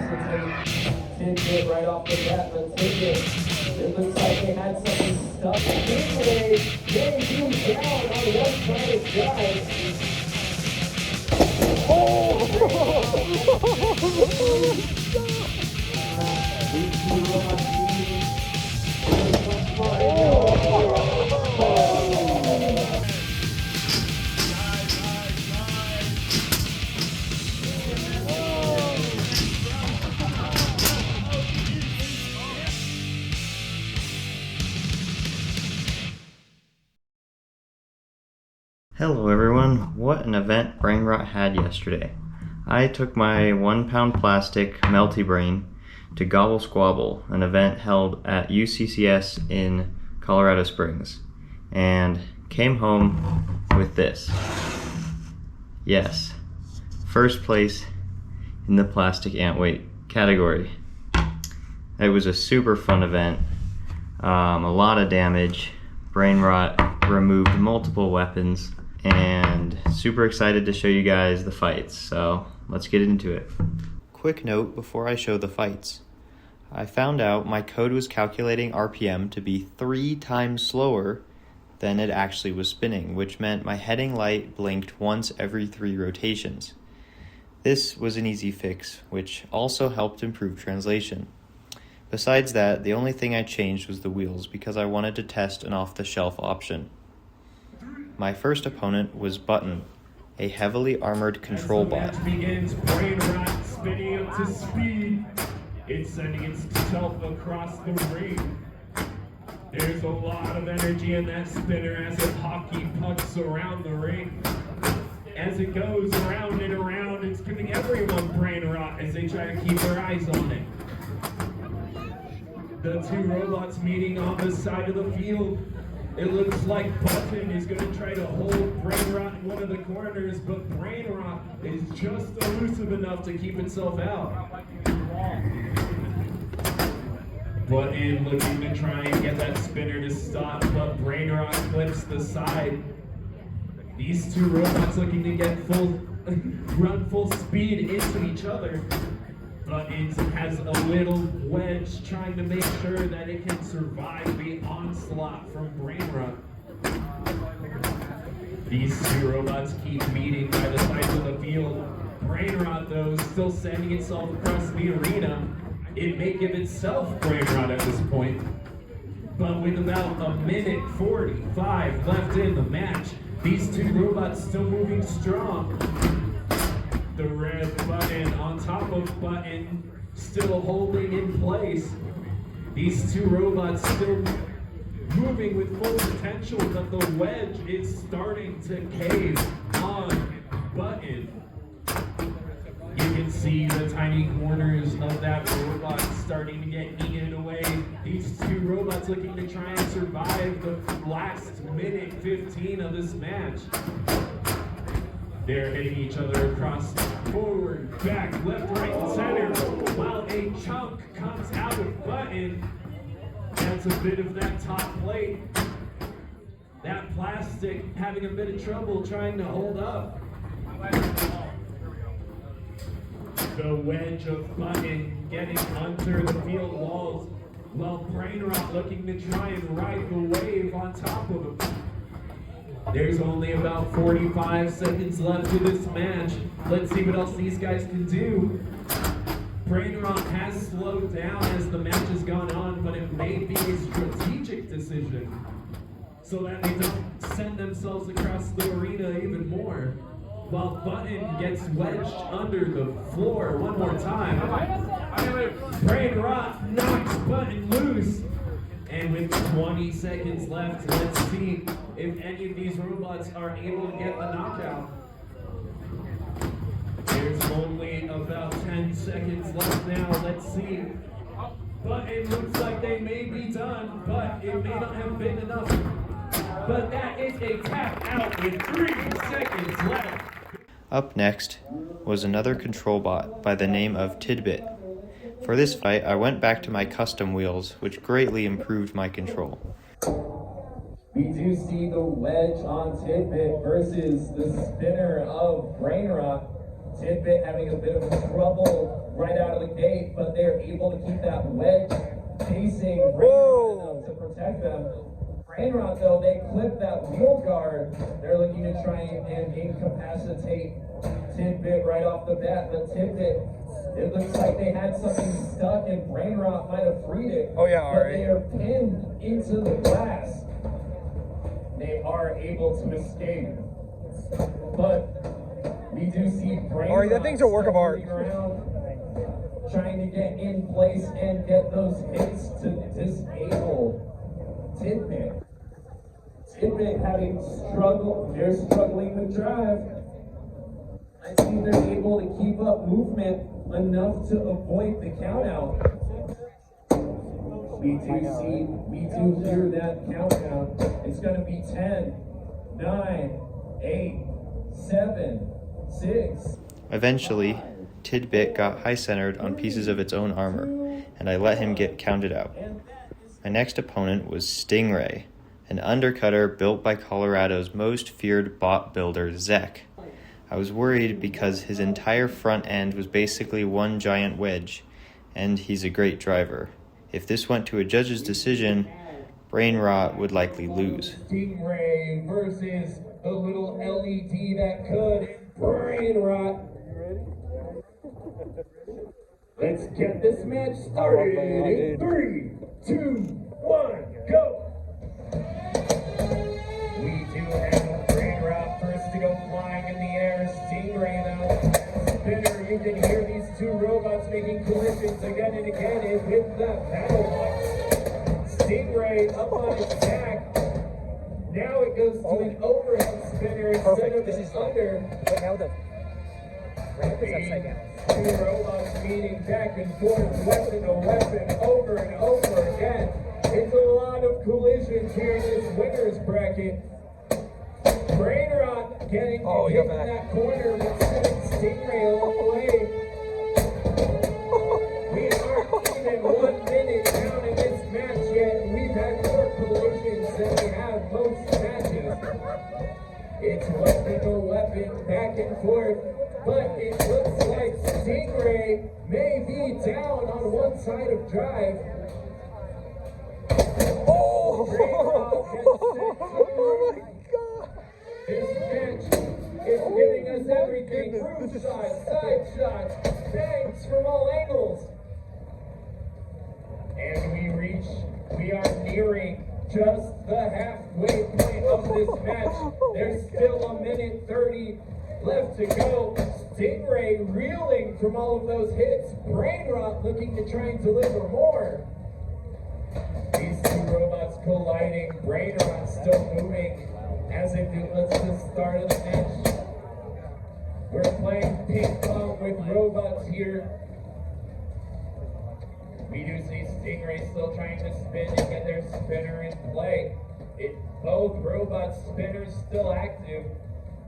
to take Tidbit right off the bat, but Tidbit, it looks like they had something stuck. Stingray, they zoomed down on one side of drive. Hello everyone, what an event Brain Rot had yesterday. I took my 1 pound plastic Melty brain to Gobble Squable, an event held at UCCS in Colorado Springs, and came home with this. Yes, first place in the plastic ant weight category. It was a super fun event, a lot of damage. Brain Rot removed multiple weapons, and super excited to show you guys the fights, so let's get into it. Quick note before I show the fights. I found out my code was calculating RPM to be 3 times slower than it actually was spinning, which meant my heading light blinked once every 3 rotations. This was an easy fix, which also helped improve translation. Besides that, the only thing I changed was the wheels because I wanted to test an off-the-shelf option. My first opponent was Button, a heavily armored control bot. As the match begins, Brain Rot spinning up to speed. It's sending itself across the ring. There's a lot of energy in that spinner as it hockey pucks around the ring. As it goes around and around, it's giving everyone Brain Rot as they try to keep their eyes on it. The 2 robots meeting on the side of the field. It looks like Button is going to try to hold Brain Rot in one of the corners, but Brain Rot is just elusive enough to keep itself out. Button looking to try and get that spinner to stop, but Brain Rot clips the side. These 2 robots looking to get run full speed into each other. Button has a little wedge trying to make sure that it can survive the onslaught from Brain Rot. These 2 robots keep meeting by the sides of the field. Brain Rot, though, still sending itself across the arena. It may give itself Brain Rot at this point. But with about 1:45 left in the match, these 2 robots still moving strong. The red Button on top of Button, still holding in place. These 2 robots still moving with full potential, but the wedge is starting to cave on Button. You can see the tiny corners of that robot starting to get eaten away. These 2 robots looking to try and survive the last minute 15 of this match. They're hitting each other across, forward, back, left, right, and center, while a chunk comes out of Button. That's a bit of that top plate. That plastic having a bit of trouble trying to hold up. The wedge of Button getting under the field walls, while Brain Rot looking to try and ride the wave on top of him. There's only about 45 seconds left to this match. Let's see what else these guys can do. Brain Rot has slowed down as the match has gone on, but it may be a strategic decision so that they don't send themselves across the arena even more. While Button gets wedged under the floor one more time. Brain Rot knocks Button loose. And with 20 seconds left, let's see if any of these robots are able to get the knockout. There's only about 10 seconds left now. Let's see. But it looks like they may be done, but it may not have been enough. But that is a tap out with 3 seconds left. Up next was another control bot by the name of Tidbit. For this fight, I went back to my custom wheels, which greatly improved my control. We do see the wedge on Tidbit versus the spinner of Brain Rot. Tidbit having a bit of trouble right out of the gate, but they're able to keep that wedge facing enough to protect them. Brainrot, though, they clip that wheel guard. They're looking to try and incapacitate Tidbit right off the bat, but Tidbit, it looks like they had something stuck and Brainrot might have freed it. Oh yeah, but they are pinned into the glass. They are able to escape. But we do see Brainrot that thing's a work of art. Around, trying to get in place and get those hits to disable Tidbit. Tidbit having struggled, they're struggling with drive. I see they're able to keep up movement enough to avoid the count out. We do hear that countdown. It's gonna be 10, 9, 8, 7, 6. Eventually, Tidbit got high-centered on pieces of its own armor, and I let him get counted out. My next opponent was Stingray, an undercutter built by Colorado's most feared bot builder, Zek. I was worried because his entire front end was basically one giant wedge, and he's a great driver. If this went to a judge's decision, Brainrot would likely lose. Stingray versus the little LED that could. Brainrot. Let's get this match started in 3, 2, 1, go! We do have Brainrot first to go flying in the air. Stingray though, spinner. You can hear these two robots making collisions again and again and with the battle box. Stingray up on its back. Now it goes to an overhead spinner instead of an under. Wait, now the it's upside down. Two robots meeting back and forth, weapon to weapon, over and over again. It's a lot of collisions here in this winner's bracket. Brainrot getting hit in that corner, but sending Stingray a long way. We aren't even 1 minute down in this match yet. We've had more collisions than we have most matches. It's weapon to weapon, back and forth. But it looks like Stingray may be down on one side of drive. Oh my god! This match is giving us everything. Roof shots, side shots, bangs from all angles. And we are nearing just the halfway point of this match. There's still 1 minute 30 left to go. Stingray reeling from all of those hits. Brainrot looking to try and deliver more. These two robots colliding. Brainrot still moving as if it was the start of the match. We're playing ping pong with robots here. We do see Stingray still trying to spin and get their spinner in play. Both robot spinners still active.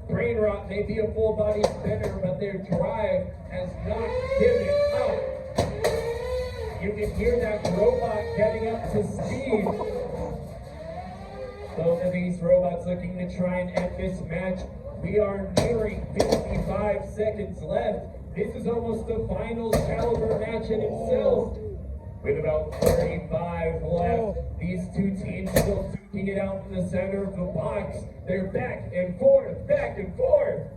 Brainrot may be a full body spinner, but their drive has not given up. You can hear that robot getting up to speed. Both of these robots looking to try and end this match. We are nearing 55 seconds left. This is almost a finals caliber match in itself. With about 35 left, these two teams still duking it out in the center of the box. They're back and forth, back and forth.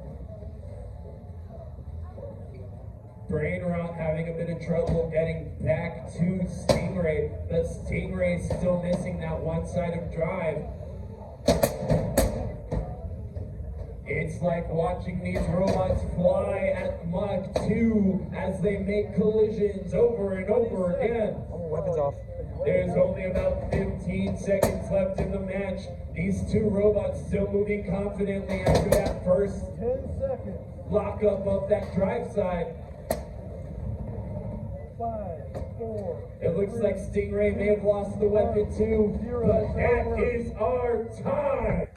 Brainrot having a bit of trouble getting back to Stingray, but Stingray still missing that one side of drive. It's like watching these robots fly at Mach 2 as they make collisions over and over again. Oh, weapons off. There's only about 15 seconds left in the match. These two robots still moving confidently after that first 10 seconds. lock up of that drive side. 5, 4. It looks like Stingray may have lost the weapon too, but that is our time.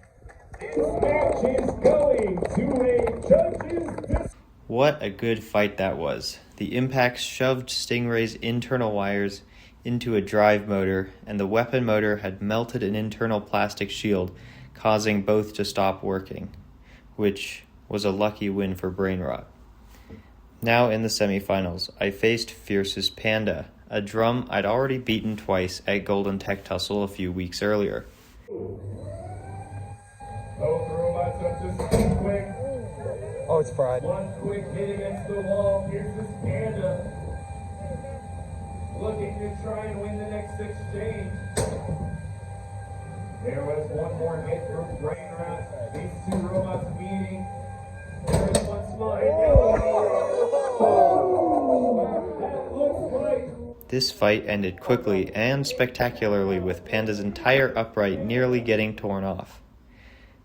This match is going to a judge's decision. What a good fight that was. The impacts shoved Stingray's internal wires into a drive motor, and the weapon motor had melted an internal plastic shield, causing both to stop working, which was a lucky win for Brainrot. Now in the semifinals, I faced Fiercest Panda, a drum I'd already beaten twice at Golden Tech Tussle a few weeks earlier. Both robots up to speed quick. Oh, it's fried. One quick hit against the wall. Here's this Panda looking to try and win the next exchange. There was one more hit from Brainrot. These two robots meeting. There is one small hit. That looks like. This fight ended quickly and spectacularly with Panda's entire upright nearly getting torn off.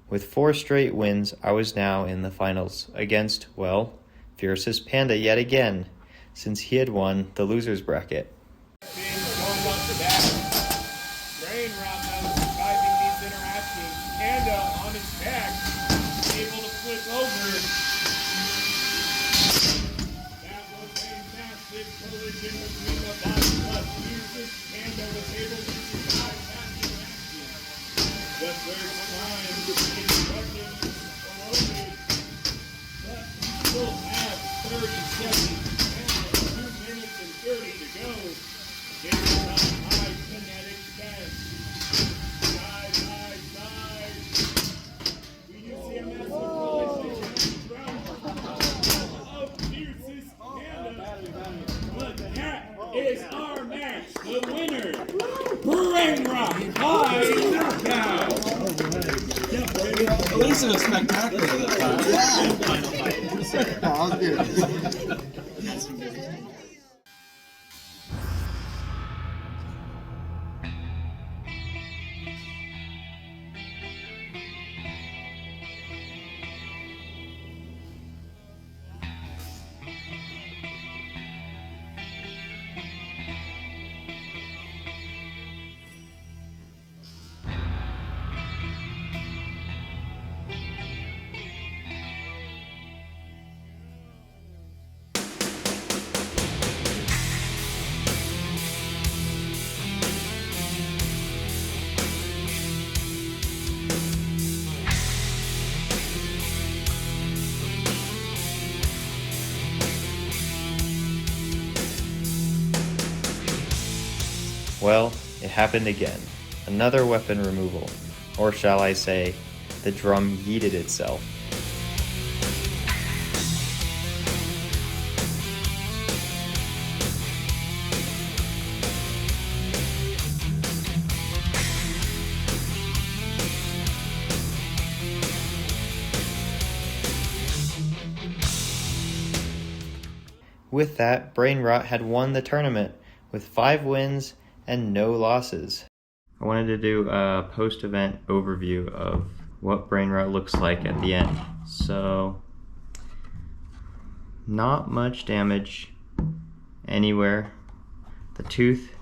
With 4 straight wins, I was now in the finals against, well, Fiercest Panda yet again, since he had won the loser's bracket. Going up to bat. Brainrot now surviving these interactions. Panda on his back, able to flip over. That was a massive collision between the bottom left. Fiercest Panda was able to survive that interaction. The first time in buckets loaded, but we still have 30 seconds and 2 minutes and 30 to go. Here's some high kinetic bend. Side. We do see a massive collision of Fiercest Panda. But that is our match. The winner, Brainrot by knockout. At least it was spectacular this time. That was good. Well, it happened again. Another weapon removal. Or shall I say, the drum yeeted itself. With that, Brainrot had won the tournament with 5 wins and no losses. I wanted to do a post-event overview of what Brainrot looks like at the end. So, not much damage anywhere. The tooth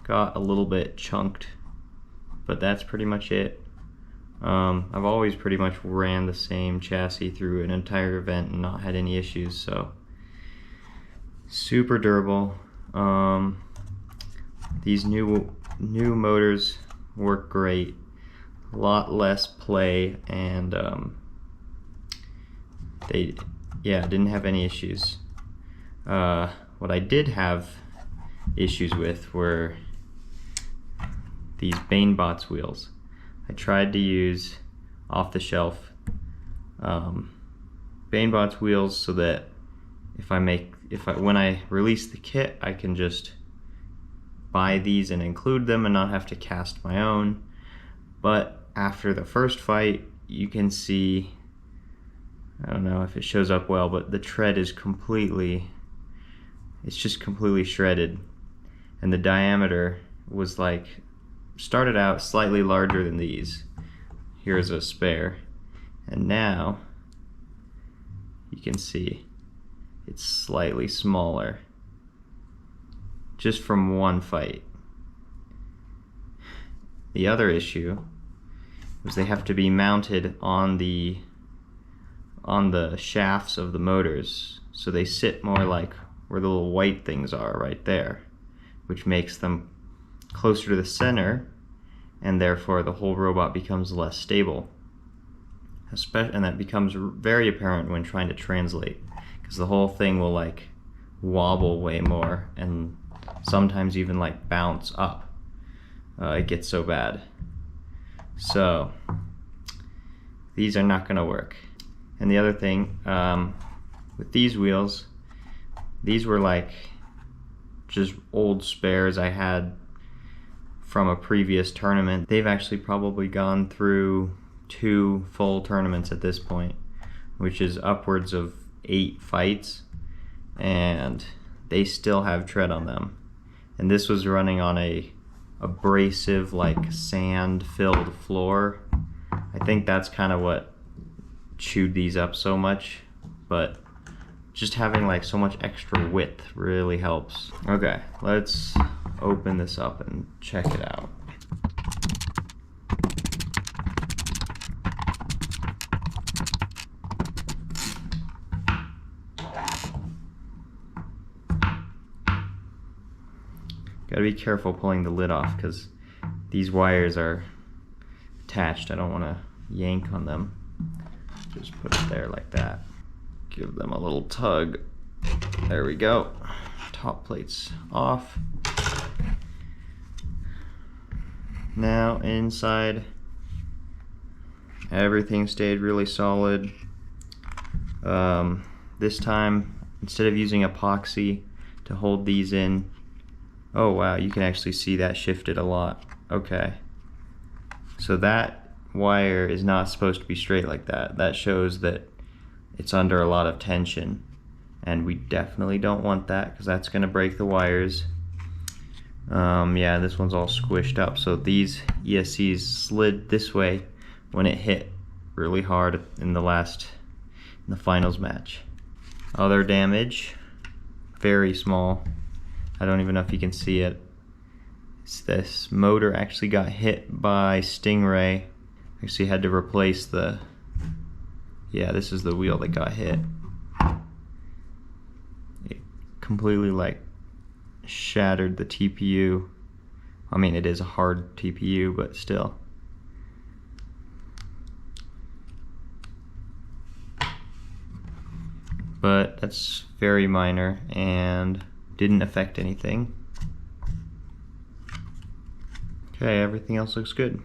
got a little bit chunked, but that's pretty much it. I've always pretty much ran the same chassis through an entire event and not had any issues, so super durable. These new motors work great. A lot less play, and they didn't have any issues. What I did have issues with were these Banebots wheels. I tried to use off-the-shelf Banebots wheels so that when I release the kit, I can just buy these and include them and not have to cast my own. But after the first fight, you can see, I don't know if it shows up well, but the tread is it's just completely shredded. And the diameter was started out slightly larger than these. Here's a spare. And now, you can see it's slightly smaller, just from one fight. The other issue is they have to be mounted on the shafts of the motors, so they sit more like where the little white things are right there, which makes them closer to the center, and therefore the whole robot becomes less stable. And that becomes very apparent when trying to translate, because the whole thing will like wobble way more and sometimes even like bounce up. It gets so bad. So these are not going to work. And the other thing, with these wheels, these were like just old spares I had from a previous tournament. They've actually probably gone through 2 full tournaments at this point, which is upwards of 8 fights, and they still have tread on them. And this was running on a abrasive, like sand filled floor. I think that's kind of what chewed these up so much, but just having like so much extra width really helps. Okay, let's open this up and check it out. Gotta be careful pulling the lid off because these wires are attached. I don't want to yank on them. Just put it there like that. Give them a little tug. There we go. Top plate's off. Now inside, everything stayed really solid. This time, instead of using epoxy to hold these in, oh wow, you can actually see that shifted a lot. Okay. So that wire is not supposed to be straight like that. That shows that it's under a lot of tension, and we definitely don't want that because that's going to break the wires. Yeah, this one's all squished up, so these ESCs slid this way when it hit really hard in the finals match. Other damage, very small. I don't even know if you can see it. This motor actually got hit by Stingray. Actually had to replace the, yeah, this is the wheel that got hit. It completely like shattered the TPU. I mean, it is a hard TPU, but still. But that's very minor and didn't affect anything. Okay, everything else looks good.